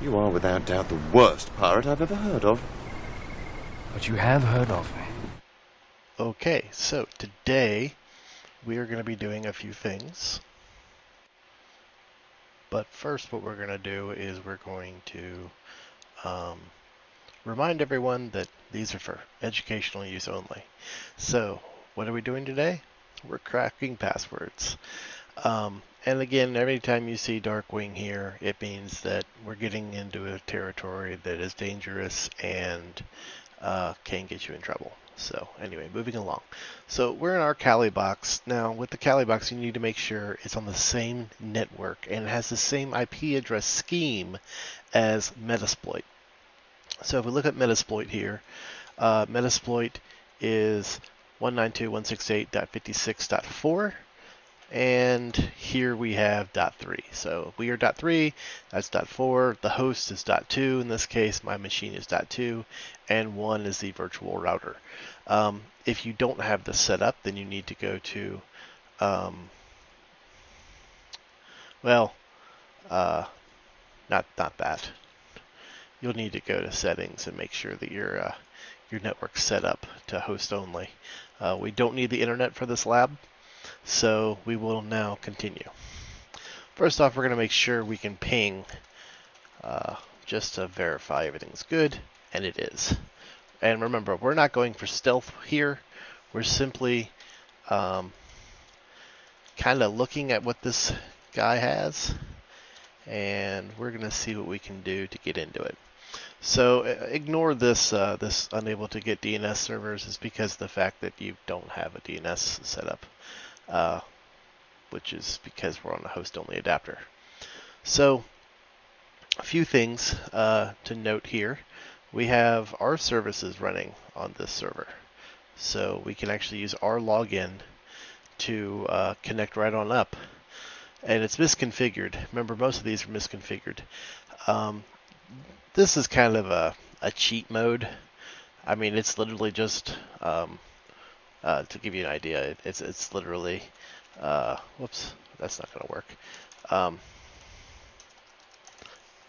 You are without doubt the worst pirate I've ever heard of. But you have heard of me. Okay, so today we are going to be doing a few things. But first what we're going to do is we're going to remind everyone that these are for educational use only. So what are we doing today? We're cracking passwords. And again, every time you see Darkwing here, it means that we're getting into a territory that is dangerous and can get you in trouble. So anyway, moving along. So we're in our Calibox. Now with the Calibox, you need to make sure it's on the same network and it has the same IP address scheme as Metasploit. So if we look at Metasploit here, Metasploit is 192.168.56.4. And here we have .3. So we are .3, that's .4, the host is .2, in this case my machine is .2, and 1 is the virtual router. If you don't have this set up, then you need to go to, not that. You'll need to go to settings and make sure that your network's set up to host only. We don't need the internet for this lab. So we will now continue. First off, we're going to make sure we can ping just to verify everything's good, and it is. And remember, we're not going for stealth here. We're simply kind of looking at what this guy has, and we're going to see what we can do to get into it. So ignore this, this unable to get DNS servers is because of the fact that you don't have a DNS set up. Which is because we're on a host-only adapter. So, a few things to note here. We have our services running on this server. So we can actually use our login to connect right on up. And it's misconfigured. Remember, most of these are misconfigured. This is kind of a cheat mode. I mean, it's literally just... to give you an idea, it's literally, whoops, that's not going to work.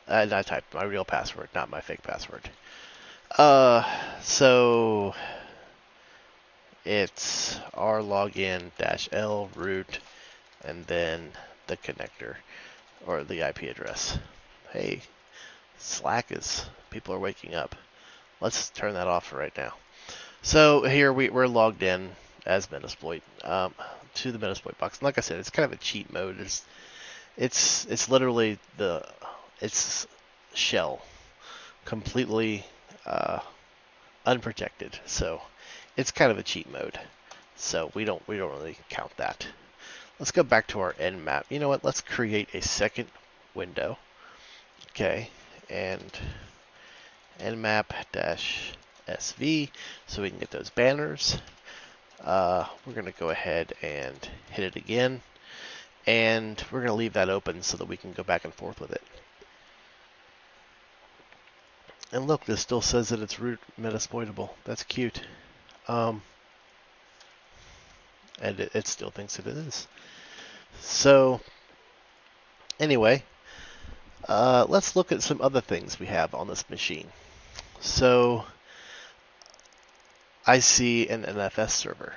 I typed my real password, not my fake password. So it's our login -l root and then the connector or the IP address. Hey, Slack people are waking up. Let's turn that off for right now. So here we're logged in as Metasploit to the Metasploit box. And like I said, it's kind of a cheat mode. It's literally it's shell, completely unprotected. So it's kind of a cheat mode. So we don't really count that. Let's go back to our nmap. You know what? Let's create a second window. Okay, and nmap-sv so we can get those banners. We're going to go ahead and hit it again, and we're going to leave that open so that we can go back and forth with it. And look, this still says that it's root metasploitable. That's cute. And it still thinks it is. So anyway, let's look at some other things we have on this machine. So I see an NFS server.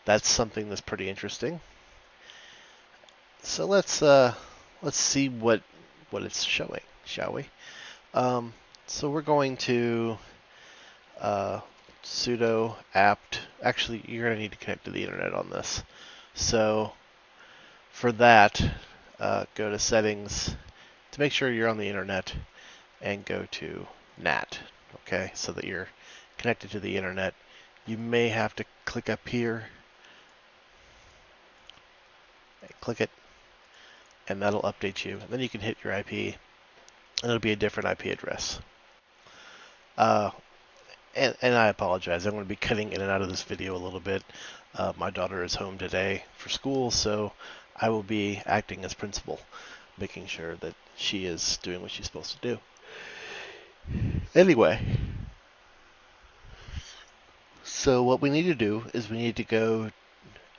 That's something that's pretty interesting. So let's see what it's showing, shall we? So we're going to sudo apt. Actually, you're going to need to connect to the internet on this. So for that, go to settings to make sure you're on the internet and go to NAT, okay, so that you're connected to the internet. You may have to click up here, click it, and that'll update you. And then you can hit your IP, and it'll be a different IP address. And I apologize, I'm going to be cutting in and out of this video a little bit. My daughter is home today for school, so I will be acting as principal, making sure that she is doing what she's supposed to do. Anyway, so what we need to do is we need to go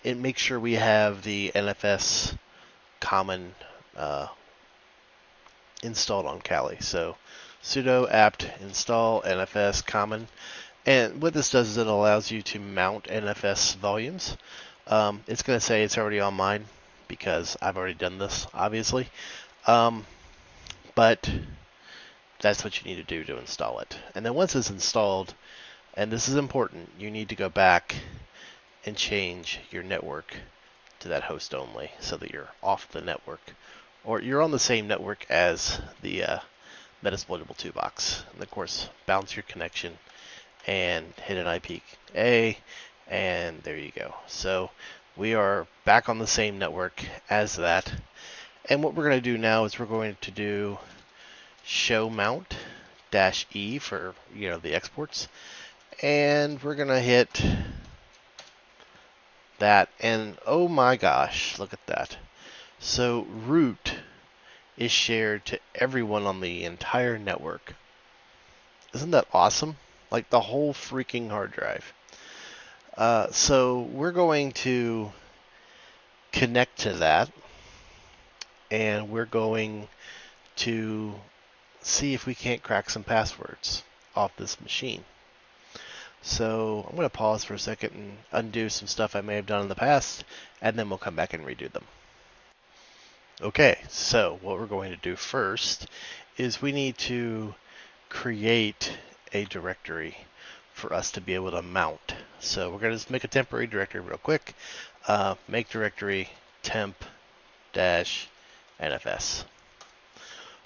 and make sure we have the NFS common installed on Kali. So sudo apt install nfs common. And what this does is it allows you to mount NFS volumes. It's going to say it's already on mine because I've already done this, obviously. But that's what you need to do to install it. And then once it's installed, and this is important, you need to go back and change your network to that host only so that you're off the network. Or you're on the same network as the Metasploitable 2 box. And of course, bounce your connection and hit an IPA, and there you go. So we are back on the same network as that. And what we're going to do now is we're going to do show mount -E for the exports, and we're going to hit that, and oh my gosh, look at that. So root is shared to everyone on the entire network. Isn't that awesome? Like the whole freaking hard drive. So we're going to connect to that, and we're going to see if we can't crack some passwords off this machine. So I'm going to pause for a second and undo some stuff I may have done in the past, and then we'll come back and redo them. Okay, so what we're going to do first is we need to create a directory for us to be able to mount. So we're going to just make a temporary directory real quick. Make directory temp-nfs.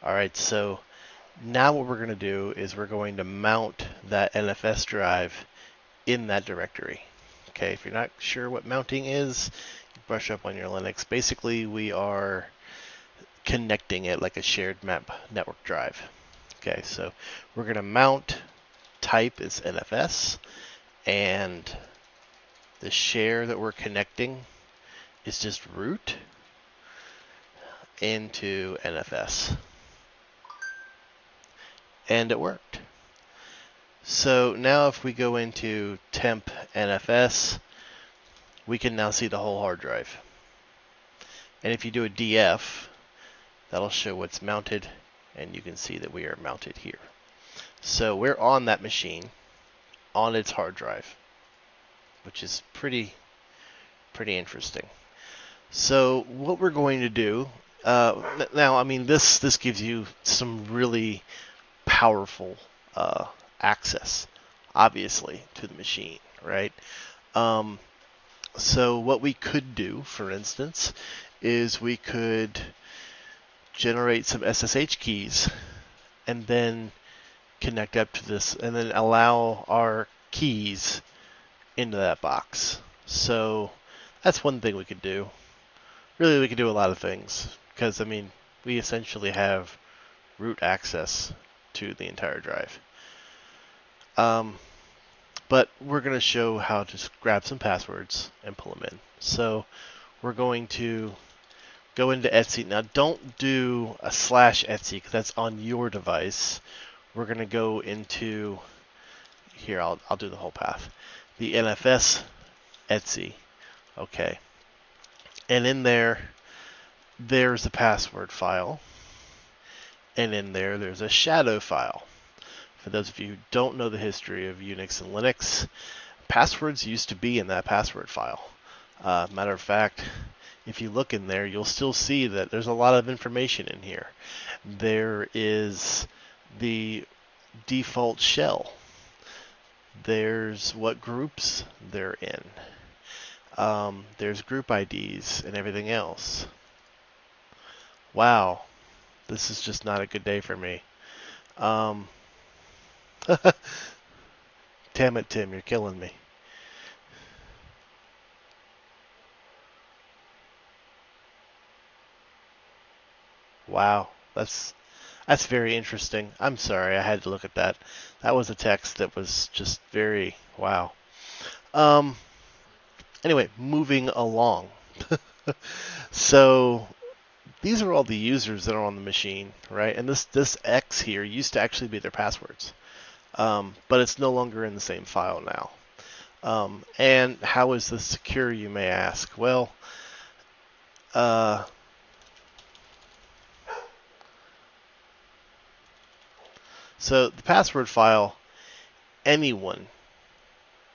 Alright, so now what we're going to do is we're going to mount that NFS drive in that directory. Okay, if you're not sure what mounting is, brush up on your Linux. Basically, we are connecting it like a shared map network drive. Okay, so we're going to mount, type is NFS, and the share that we're connecting is just root into NFS. And it worked. So now if we go into temp NFS, we can now see the whole hard drive. And if you do a DF, that'll show what's mounted, and you can see that we are mounted here. So we're on that machine, on its hard drive, which is pretty interesting. So what we're going to do, now, I mean, this gives you some really powerful access, obviously, to the machine, right? So what we could do, for instance, is we could generate some SSH keys and then connect up to this and then allow our keys into that box. So that's one thing we could do. Really, we could do a lot of things because, I mean, we essentially have root access to the entire drive. But we're going to show how to grab some passwords and pull them in. So we're going to go into Etsy. Now, don't do a /Etsy because that's on your device. We're going to go into here. I'll do the whole path. The NFS Etsy. Okay. And in there, there's a password file. And in there, there's a shadow file. For those of you who don't know the history of Unix and Linux, passwords used to be in that password file. Matter of fact, if you look in there, you'll still see that there's a lot of information in here. There is the default shell. There's what groups they're in. There's group IDs and everything else. Wow, this is just not a good day for me. Damn it, Tim, you're killing me. Wow, that's very interesting. I'm sorry, I had to look at that. That was a text that was just very wow. Anyway, moving along. So these are all the users that are on the machine, right? And this X here used to actually be their passwords, but it's no longer in the same file now. And how is this secure, you may ask? Well, So the password file, anyone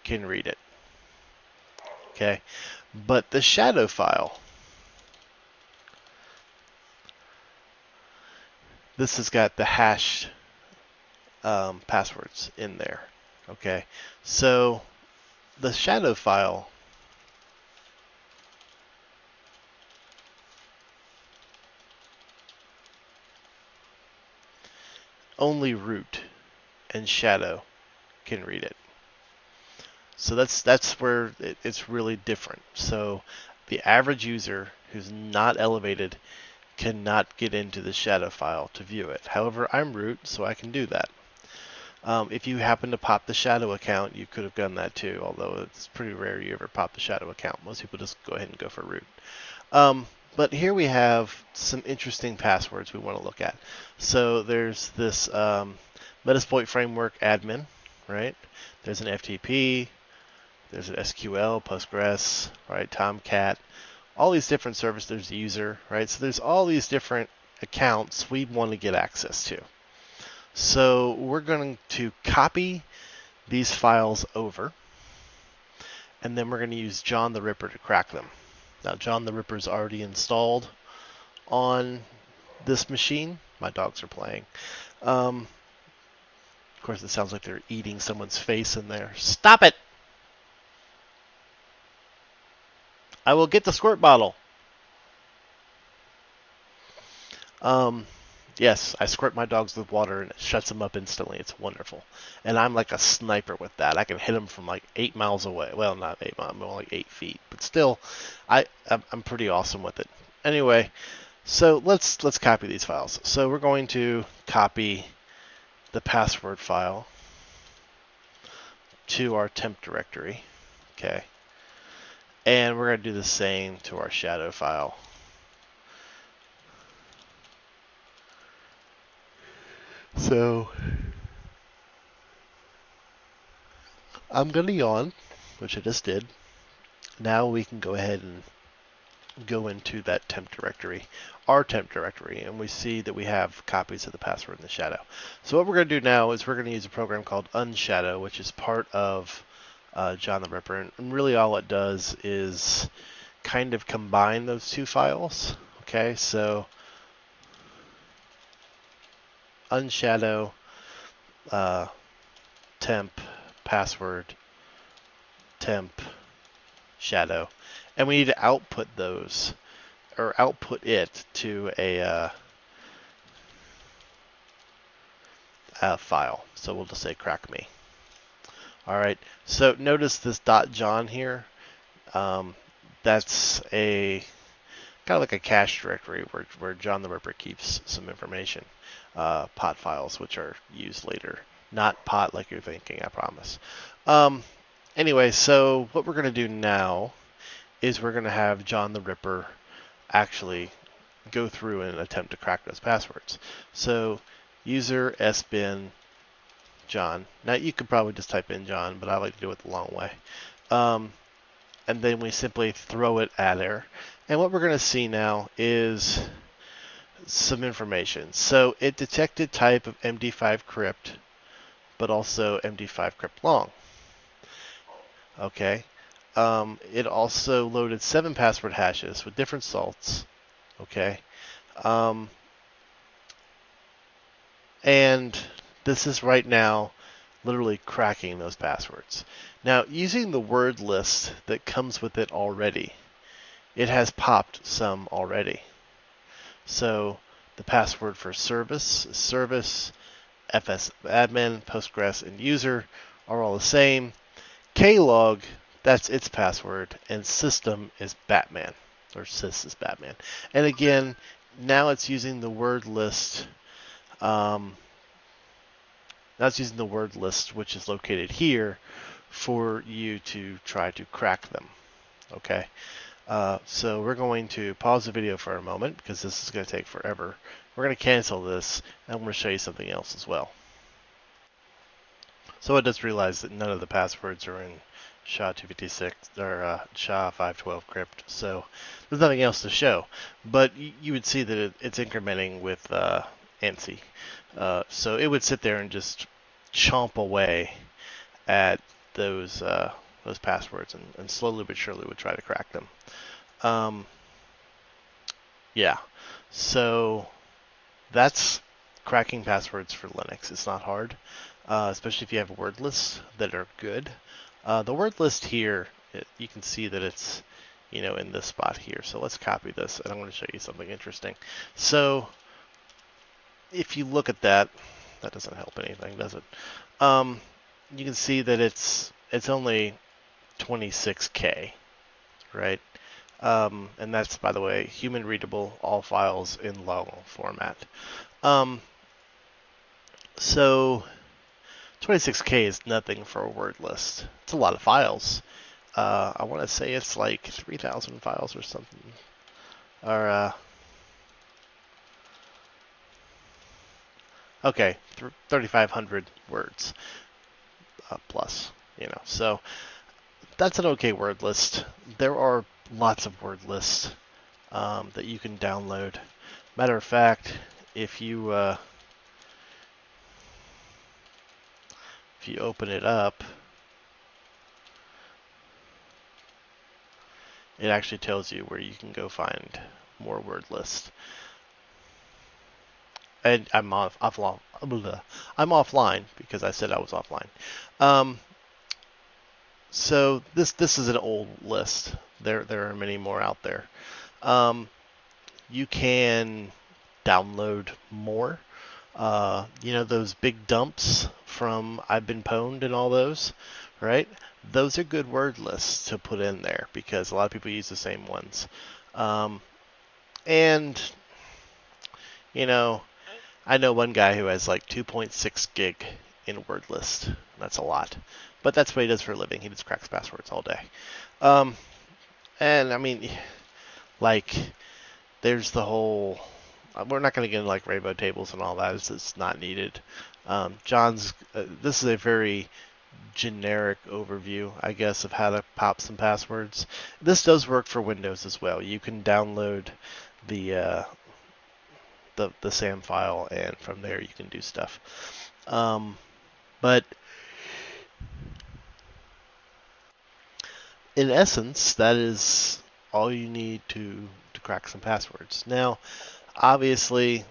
can read it. Okay, but the shadow file, this has got the hashed passwords in there. Okay, so the shadow file only root and shadow can read it. So that's where it's really different. So the average user who's not elevated cannot get into the shadow file to view it. However, I'm root, so I can do that. If you happen to pop the shadow account, you could have done that too, although it's pretty rare you ever pop the shadow account. Most people just go ahead and go for root. But here we have some interesting passwords we want to look at. So there's this Metasploit Framework admin, right? There's an FTP, there's an SQL, Postgres, right? Tomcat, all these different services. There's the user, right? So there's all these different accounts we want to get access to. So we're going to copy these files over, and then we're going to use John the Ripper to crack them. Now, John the Ripper is already installed on this machine. My dogs are playing. Of course, it sounds like they're eating someone's face in there. Stop it! I will get the squirt bottle. Yes, I squirt my dogs with water and it shuts them up instantly. It's wonderful. And I'm like a sniper with that. I can hit them from like 8 miles away. Well, not 8 miles, more like 8 feet. But still, I'm pretty awesome with it. Anyway, so let's copy these files. So we're going to copy the password file to our temp directory. Okay. And we're going to do the same to our shadow file. So I'm going to yawn, which I just did. Now we can go ahead and go into that temp directory, our temp directory, and we see that we have copies of the password in the shadow. So what we're going to do now is we're going to use a program called unshadow, which is part of John the Ripper. And really all it does is kind of combine those two files. Okay, so unshadow, temp, password, temp, shadow. And we need to output those, or output it to a file. So we'll just say crack me. All right, so notice this .john here. That's a kind of like a cache directory where John the Ripper keeps some information, pot files, which are used later. Not pot like you're thinking, I promise. Anyway, so what we're going to do now is we're going to have John the Ripper actually go through and attempt to crack those passwords. So user sbin John. Now you could probably just type in John, but I like to do it the long way. And then we simply throw it at there. And what we're going to see now is some information. So it detected type of MD5 crypt, but also MD5 crypt long. Okay. It also loaded 7 password hashes with different salts. Okay. And this is right now literally cracking those passwords. Now, using the word list that comes with it already, it has popped some already. So the password for service, FS admin, Postgres, and user are all the same. Klog, that's its password, and system is Batman, or sys is Batman. And again, now it's using the word list. Now it's using the word list, which is located here, for you to try to crack them. Okay. So we're going to pause the video for a moment because this is going to take forever. We're going to cancel this, and I'm going to show you something else as well. So I just realized that none of the passwords are in SHA-256 or SHA-512 crypt, so there's nothing else to show. But you would see that it's incrementing with ANSI. So it would sit there and just chomp away at those passwords, and slowly but surely would try to crack them. Yeah, so that's cracking passwords for Linux. It's not hard, especially if you have word lists that are good. The word list here, you can see that it's, in this spot here. So let's copy this, and I'm going to show you something interesting. So if you look at that, that doesn't help anything, does it? You can see that it's only 26K, right? And that's, by the way, human readable, all files in long format. So 26K is nothing for a word list. It's a lot of files. I want to say it's like 3,000 files or something. Or, okay, 3,500 words plus, So that's an okay word list. There are lots of word lists that you can download. Matter of fact, if you open it up, it actually tells you where you can go find more word lists. And I'm offline because I said I was offline. So this is an old list. There are many more out there. You can download more. Those big dumps from I've Been Pwned and all those, right? Those are good word lists to put in there because a lot of people use the same ones. And, I know one guy who has like 2.6 gig in a word list. That's a lot. But that's what he does for a living. He just cracks passwords all day. And I mean, like, there's the whole... We're not going to get into like rainbow tables and all that. It's not needed. This is a very generic overview, I guess, of how to pop some passwords. This does work for Windows as well. You can download the SAM file, and from there you can do stuff. But in essence, that is all you need to crack some passwords. Now, obviously,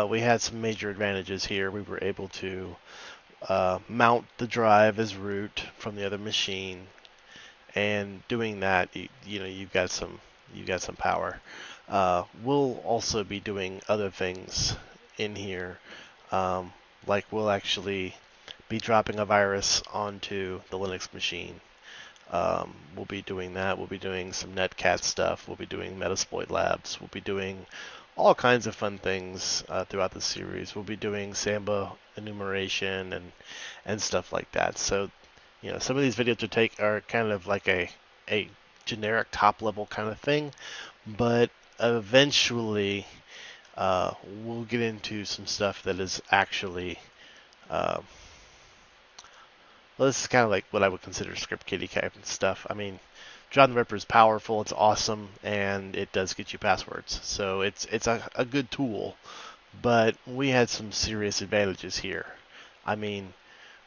we had some major advantages here. We were able to mount the drive as root from the other machine, and doing that, you've got some power. We'll also be doing other things in here, like we'll actually be dropping a virus onto the Linux machine. We'll be doing that. We'll be doing some netcat stuff. We'll be doing Metasploit labs. We'll be doing all kinds of fun things throughout the series. We'll be doing Samba enumeration and stuff like that. So, some of these videos are kind of like a generic top level kind of thing, but eventually we'll get into some stuff that is actually well, this is kind of like what I would consider script kiddie kind of stuff. I mean, John the Ripper is powerful, it's awesome, and it does get you passwords. So it's a good tool, but we had some serious advantages here. I mean,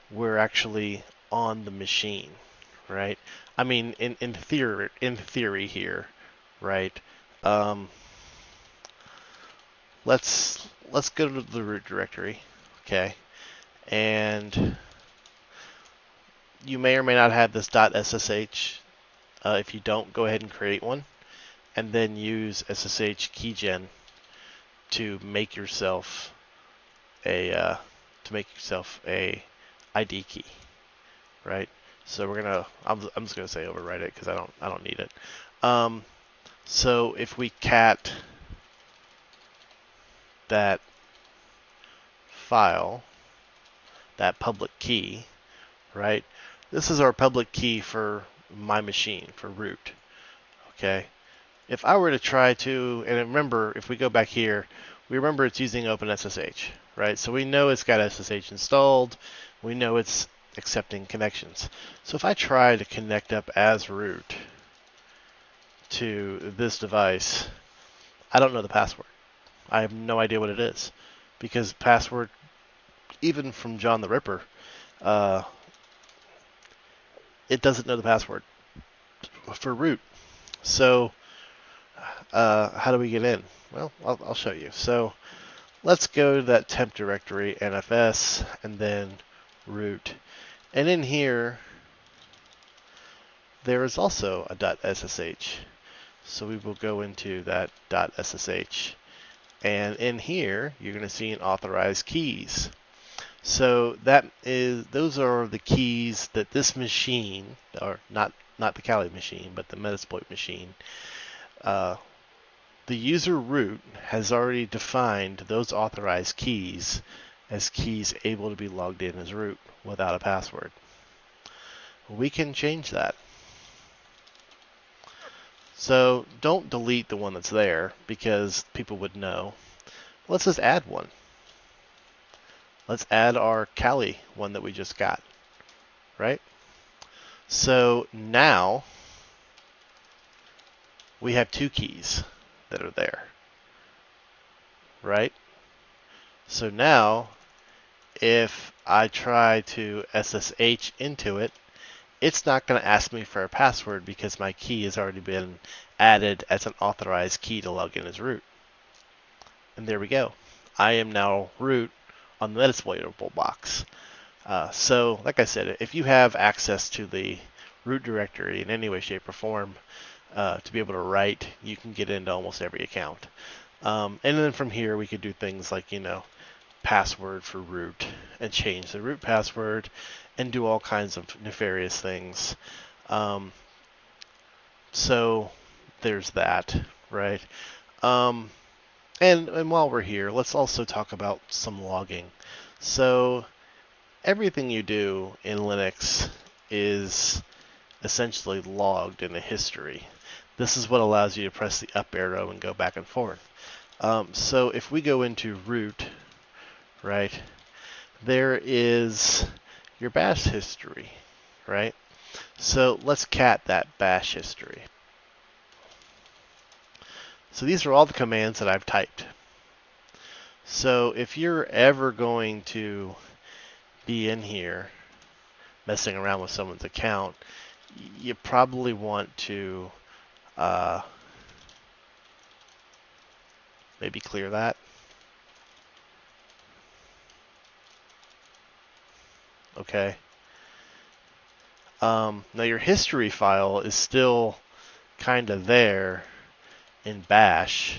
we're actually on the machine, right? I mean, in theory here, right? Let's go to the root directory, okay? And you may or may not have this .ssh. If you don't, go ahead and create one, and then use SSH keygen to make yourself a ID key, right? So I'm just gonna say overwrite it because I don't need it. So if we cat that file, that public key, right? This is our public key for my machine, for root, okay? If I were to try to, and remember, if we go back here, we remember it's using OpenSSH, right? So we know it's got SSH installed. We know it's accepting connections. So if I try to connect up as root to this device, I don't know the password. I have no idea what it is. because password, even from John the Ripper, it doesn't know the password for root. So how do we get in? Well, I'll show you. So let's go to that temp directory, NFS, and then root. And in here, there is also a .ssh. So we will go into that .ssh. And in here, you're going to see an authorized keys. So those are the keys that this machine, or not the Kali machine, but the Metasploit machine, the user root has already defined those authorized keys as keys able to be logged in as root without a password. We can change that. So don't delete the one that's there because people would know. Let's just add one. Let's add our Kali one that we just got, right? So now we have two keys that are there, right? So now if I try to SSH into it, it's not going to ask me for a password because my key has already been added as an authorized key to log in as root. And there we go. I am now root on the Metasploitable box. So, like I said, if you have access to the root directory in any way, shape, or form to be able to write, you can get into almost every account. And then from here, we could do things like, password for root and change the root password and do all kinds of nefarious things. So there's that, right? And while we're here, let's also talk about some logging. So everything you do in Linux is essentially logged in a history. This is what allows you to press the up arrow and go back and forth. So if we go into root, right, there is your bash history, right? So let's cat that bash history. So these are all the commands that I've typed. So if you're ever going to be in here messing around with someone's account, you probably want to maybe clear that. Okay. Now your history file is still kind of there in bash,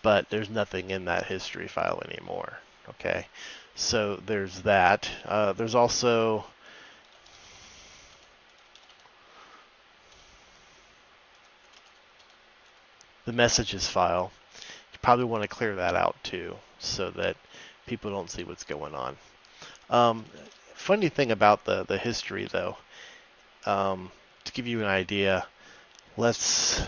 but there's nothing in that history file anymore. Okay. So there's that. There's also the messages file. You probably want to clear that out too, so that people don't see what's going on. Funny thing about the history, though, to give you an idea, let's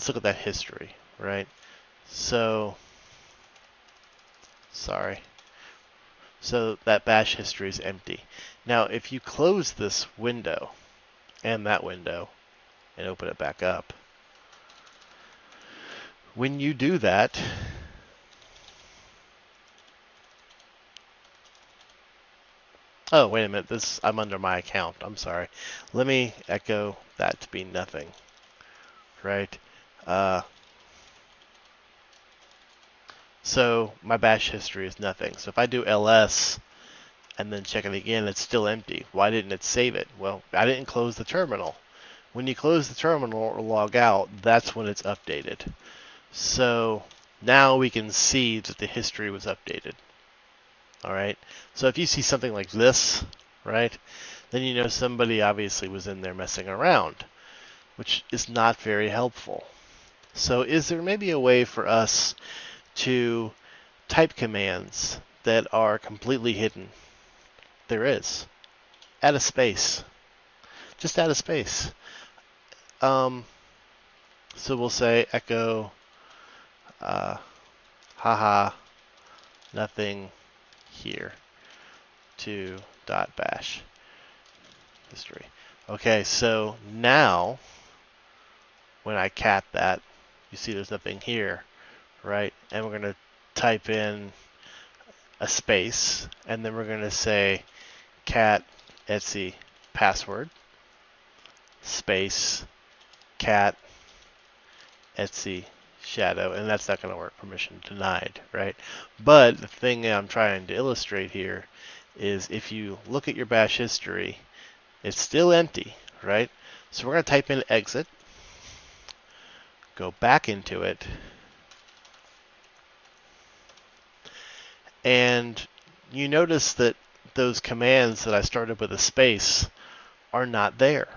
look at that history, right? So, sorry. So that bash history is empty. Now, if you close this window and that window and open it back up, when you do that, oh, wait a minute, I'm under my account. I'm sorry. Let me echo that to be nothing, right? So my bash history is nothing. So if I do ls and then check it again, it's still empty. Why didn't it save it? Well, I didn't close the terminal. When you close the terminal or log out, that's when it's updated. So now we can see that the history was updated. All right. So if you see something like this, right, then you know somebody obviously was in there messing around, which is not very helpful. So is there maybe a way for us to type commands that are completely hidden? There is. Add a space. Just add a space. So we'll say echo haha nothing here to .bash history. Okay, so now when I cat that, you see there's nothing here, right? And we're going to type in a space, and then we're going to say cat etc password space cat etc shadow, and that's not going to work. Permission denied, right? But the thing I'm trying to illustrate here is if you look at your bash history, it's still empty, right? So we're going to type in exit, go back into it, and you notice that those commands that I started with a space are not there.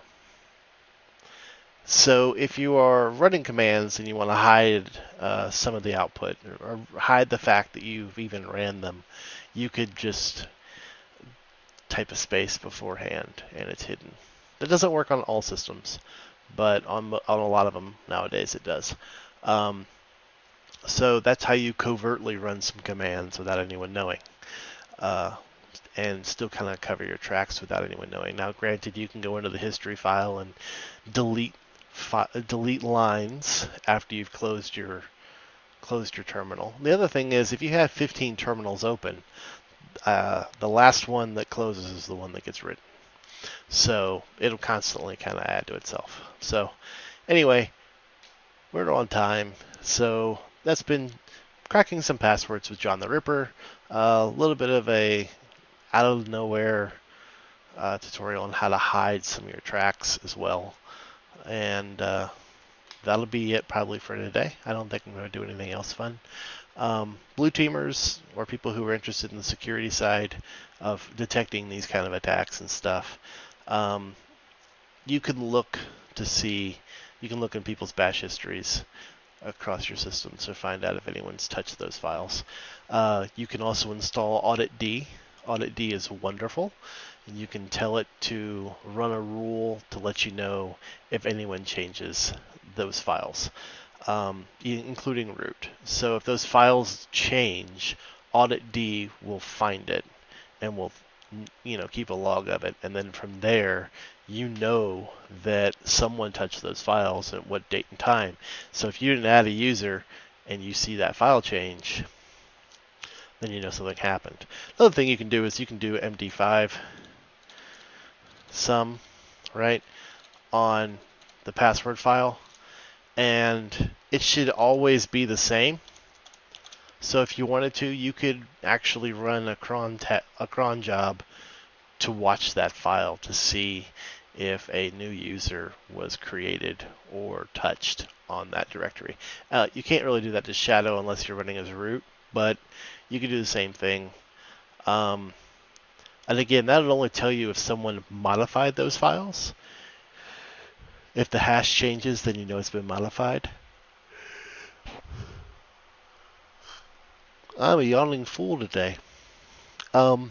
So if you are running commands and you want to hide some of the output or hide the fact that you've even ran them, you could just type a space beforehand and it's hidden. That doesn't work on all systems, but on a lot of them nowadays it does. So that's how you covertly run some commands without anyone knowing. And still kind of cover your tracks without anyone knowing. Now, granted, you can go into the history file and delete lines after you've closed your terminal. The other thing is, if you have 15 terminals open, the last one that closes is the one that gets written. So it'll constantly kind of add to itself. So anyway, we're on time. So that's been cracking some passwords with John the Ripper. A little bit of a out of nowhere tutorial on how to hide some of your tracks as well. And that'll be it probably for today. I don't think I'm going to do anything else fun. Blue teamers or people who are interested in the security side of detecting these kind of attacks and stuff, you can look in people's bash histories across your systems to find out if anyone's touched those files. You can also install Audit D. Audit D is wonderful, and you can tell it to run a rule to let you know if anyone changes those files, including root. So if those files change, Audit D will find it and will keep a log of it, and then from there you know that someone touched those files at what date and time. So if you didn't add a user and you see that file change, then you know something happened. Another thing you can do is you can do MD5 sum, right, on the password file, and it should always be the same. So if you wanted to, you could actually run a cron job to watch that file to see if a new user was created or touched on that directory. You can't really do that to shadow unless you're running as root, but you can do the same thing. And again, that'll only tell you if someone modified those files. If the hash changes, then you know it's been modified. I'm a yawning fool today. So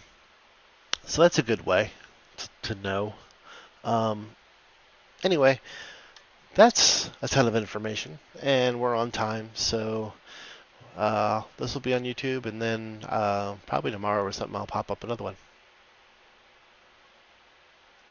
that's a good way to know. Anyway, that's a ton of information, and we're on time, so this will be on YouTube, and then probably tomorrow or something I'll pop up another one.